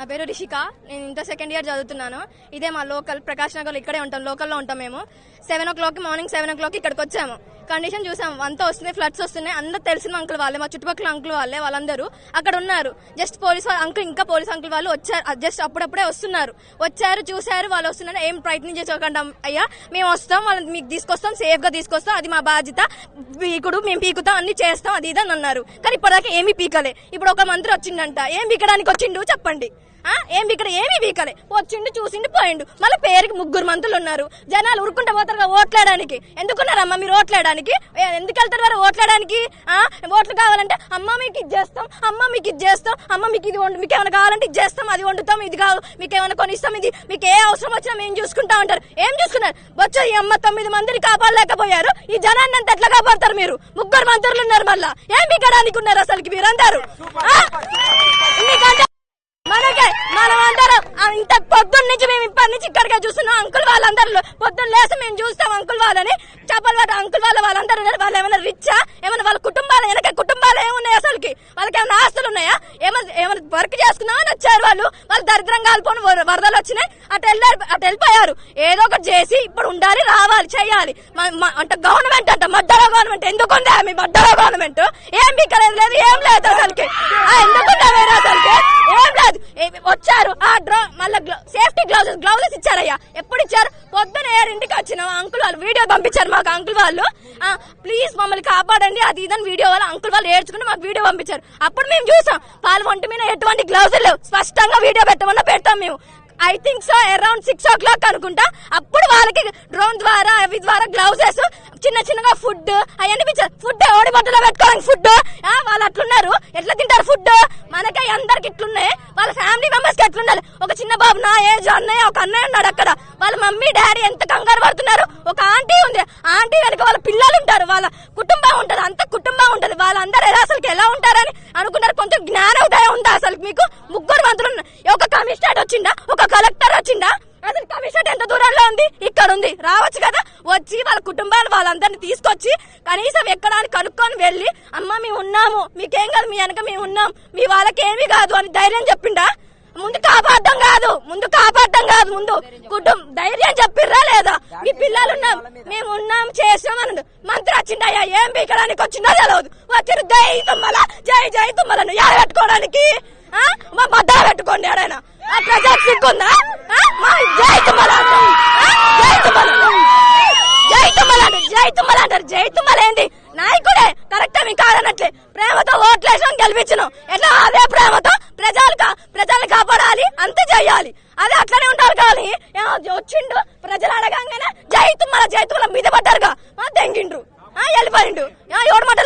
నా పేరు రిషిక. నేను ఇంటర్ సెకండ్ ఇయర్ చదువుతున్నాను. ఇదే మా లోకల్ ప్రకాష్ నగర్, ఇక్కడే ఉంటాం, లోకల్లో ఉంటాం మేము. 7 o'clock మార్నింగ్ 7 o'clock ఇక్కడికి వచ్చాము. కండిషన్ చూసాం, అంతా వస్తున్నాయి, ఫ్లడ్స్ వస్తున్నాయి. అందరూ తెలిసిన అంకుల్ వాళ్ళే, మా చుట్టుపక్కల అంకుల్ వాళ్ళే, వాళ్ళందరూ అక్కడ ఉన్నారు. జస్ట్ పోలీస్ అంకుల్, ఇంకా పోలీస్ అంకుల్ వాళ్ళు వచ్చారు, జస్ట్ అప్పుడప్పుడే వస్తున్నారు. వచ్చారు, చూశారు, వాళ్ళు వస్తున్నారు. ఏం ప్రయత్నం చేసుకోకుండా అయ్యా మేము వస్తాం, వాళ్ళని మీకు తీసుకొస్తాం, సేఫ్ గా తీసుకొస్తాం, అది మా బాధ్యత, పీకుడు మేము పీకుతాం, అన్ని చేస్తాం, అది ఇదని అన్నారు. కానీ ఇప్పటిదాకా ఏమీ పీకలే. ఇప్పుడు ఒక మంత్రి వచ్చిండంట, ఏం పీకడానికి వచ్చిండు చెప్పండి? ఇక్కడ ఏమీ పీకలే, వచ్చిండు, చూసిండు, పోయిండు. మళ్ళీ పేరుకి 3 మంత్రులు ఉన్నారు. జనాలు ఉరుకుంటా పోతారు ఓట్లేయడానికి. ఎందుకున్నారమ్మా మీరు ఓట్లేయడానికి? ఎందుకు వెళ్తారు వారు ఓట్లేయడానికి? ఓట్లు కావాలంటే అమ్మ మీకు ఇది చేస్తాం, అమ్మ మీకు ఇది చేస్తాం, అమ్మ మీకు ఇది వండు, మీకు ఏమైనా కావాలంటే ఇది చేస్తాం, అది వండుతాం, ఇది కావాలి, మీకు ఏమైనా కొనిస్తాం, ఇది మీకు ఏ అవసరం వచ్చినా మేము చూసుకుంటా ఉంటారు. ఏం చూసుకున్నారు? వచ్చి ఈ అమ్మ 9 మందిని కాపాడలేకపోయారు, ఈ జనాన్ని అంతా ఎట్లా కాపాడతారు మీరు? 3 మంత్రులు ఉన్నారు, మళ్ళా ఏం పీకడానికి ఉన్నారు అసలుకి మీరందరూ? మనకే మనమందరం ఇంత పొద్దున్న నుంచి మేము ఇప్పటి నుంచి ఇక్కడికే చూస్తున్నాం. అంకుల్ వాళ్ళందరూ పొద్దున్న లేసి మేము చూస్తాం అంకుల్ వాళ్ళని, చేపల వాటి అంకుల్ వాళ్ళందరూ వాళ్ళు ఏమైనా రిచ్చా? ఏమైనా వాళ్ళ కుటుంబాలు, వెనక కుటుంబాలు ఏమున్నాయి అసలుకి? వాళ్ళకి ఏమైనా ఆస్తులు ఉన్నాయా? ఏమైనా వర్క్ చేసుకున్నామని వచ్చారు వాళ్ళు దరిద్రంగా కాలిపోని వరదలు వచ్చినాయి, అటు వెళ్ళిపోయారు. ఏదో ఒకటి చేసి ఇప్పుడు ఉండాలి, రావాలి, చెయ్యాలి. అంటే గవర్నమెంట్ అంట, మడ్డలో గవర్నమెంట్ ఎందుకుందా? మీ మడ్డలో గవర్నమెంట్ ఏం బిక్కలేదు, లేదు ఏం లేదు అసలుకి. ఎందుకుందా వేరే అసలుకి? ఏం లేదు. వచ్చారు మళ్ళీ సేఫ్టీ గ్లౌజెస్ ఇచ్చారయ్యా. ఎప్పుడు ఇచ్చారు? పొద్దున 7 వచ్చిన అంకుల్ వాళ్ళు వీడియో పంపించారు మాకు. అంకుల్ వాళ్ళు ప్లీజ్ మమ్మల్ని కాపాడండి, అది ఇదని వీడియో వాళ్ళు అంకుల్ వాళ్ళు ఏడ్చుకుని మాకు వీడియో పంపించారు. అప్పుడు మేము చూసాం వాళ్ళ ఒంటి మీద ఎటువంటి గ్లౌజులు లేవు. స్పష్టంగా వీడియో పెట్టమన్నా పెడతాం మేము. I think so around 6 o'clock అనుకుంటా. అప్పుడు వాళ్ళకి డ్రోన్ ద్వారా అవి ద్వారా గ్లౌజెస్, చిన్నగా ఫుడ్ అవన్నీ ఇచ్చారు. ఫుడ్ ఓడి బట్టలో పెట్టుకోవడానికి ఫుడ్. వాళ్ళు అట్లున్నారు, ఎట్లా తింటారు ఫుడ్? మనకే అందరికి ఇట్లున్నాయి, వాళ్ళ ఫ్యామిలీ మెంబర్స్ కి ఎట్లుండాలి? ఒక చిన్న బాబు నా ఏజ్ అన్నయ్య, ఒక అన్నయ్య ఉన్నాడు అక్కడ. వాళ్ళ మమ్మీ డాడీ ఎంత కంగారు పడుతున్నారు. ఒక ఆంటీ ఉంది, ఆంటీ వెనక వాళ్ళ పిల్లలు ఉంటారు, వాళ్ళ కుటుంబం ఉంటది, అంత కుటుంబం ఉంటది. వాళ్ళందరూ అసలు ఎలా ఉంటారని అనుకున్నారు. కొంచెం జ్ఞానోదయం ఉందా అసలు మీకు? 3 మంత్రులు, ఒక కమిషనర్ వచ్చిందా, ఒక కలెక్టర్ వచ్చిందా? అసలు కమిషనర్ ఎంత దూరంలో ఉంది? ఇక్కడ ఉంది, రావచ్చు కదా. వచ్చి వాళ్ళ కుటుంబాలు వాళ్ళందరినీ తీసుకొచ్చి కనీసం ఎక్కడానికి కనుక్కొని వెళ్ళి, అమ్మ మేము ఉన్నాము, మీకేం కాదు, మీ వెనక మేము ఉన్నాం, మీ వాళ్ళకి ఏమీ కాదు అని ధైర్యం చెప్పిండా? ముందు కాపాడడం కాదు, ముందు ధైర్యం చెప్పిర్రా లేదా? మీ పిల్లలు ఉన్నాం, మేము ఉన్నాం, చేసాం అని మంత్రి వచ్చిండయ్యా. ఏం పీకడానికి వచ్చిందో తెలియదు. వచ్చారు జై తుమ్మల, జై తుమ్మలను ఎడ పెట్టుకోవడానికి? మా బద్ద పెట్టుకోండి ఎవరైనా. ప్రజలకు సిగ్గుందా? జై తుమ్మల అంటారు. జై తుమ్మల ఏంది? నాయకుడే కరెక్టే, మీకు కాదనట్లే. ప్రేమతో ఓట్లేసాం, గెలిపించినాం. ఎట్లా? అదే ప్రేమతో ప్రజల్ని కాపాడాలి, అంతే చెయ్యాలి. అదే అట్లనే ఉండాలి. కానీ వచ్చిండు, ప్రజలు అడగంగానే జై తుమ్మల మీద పడ్డారుగా, తెంగిండ్రు, వెళ్ళిపోయిండు. ఎవడు మాట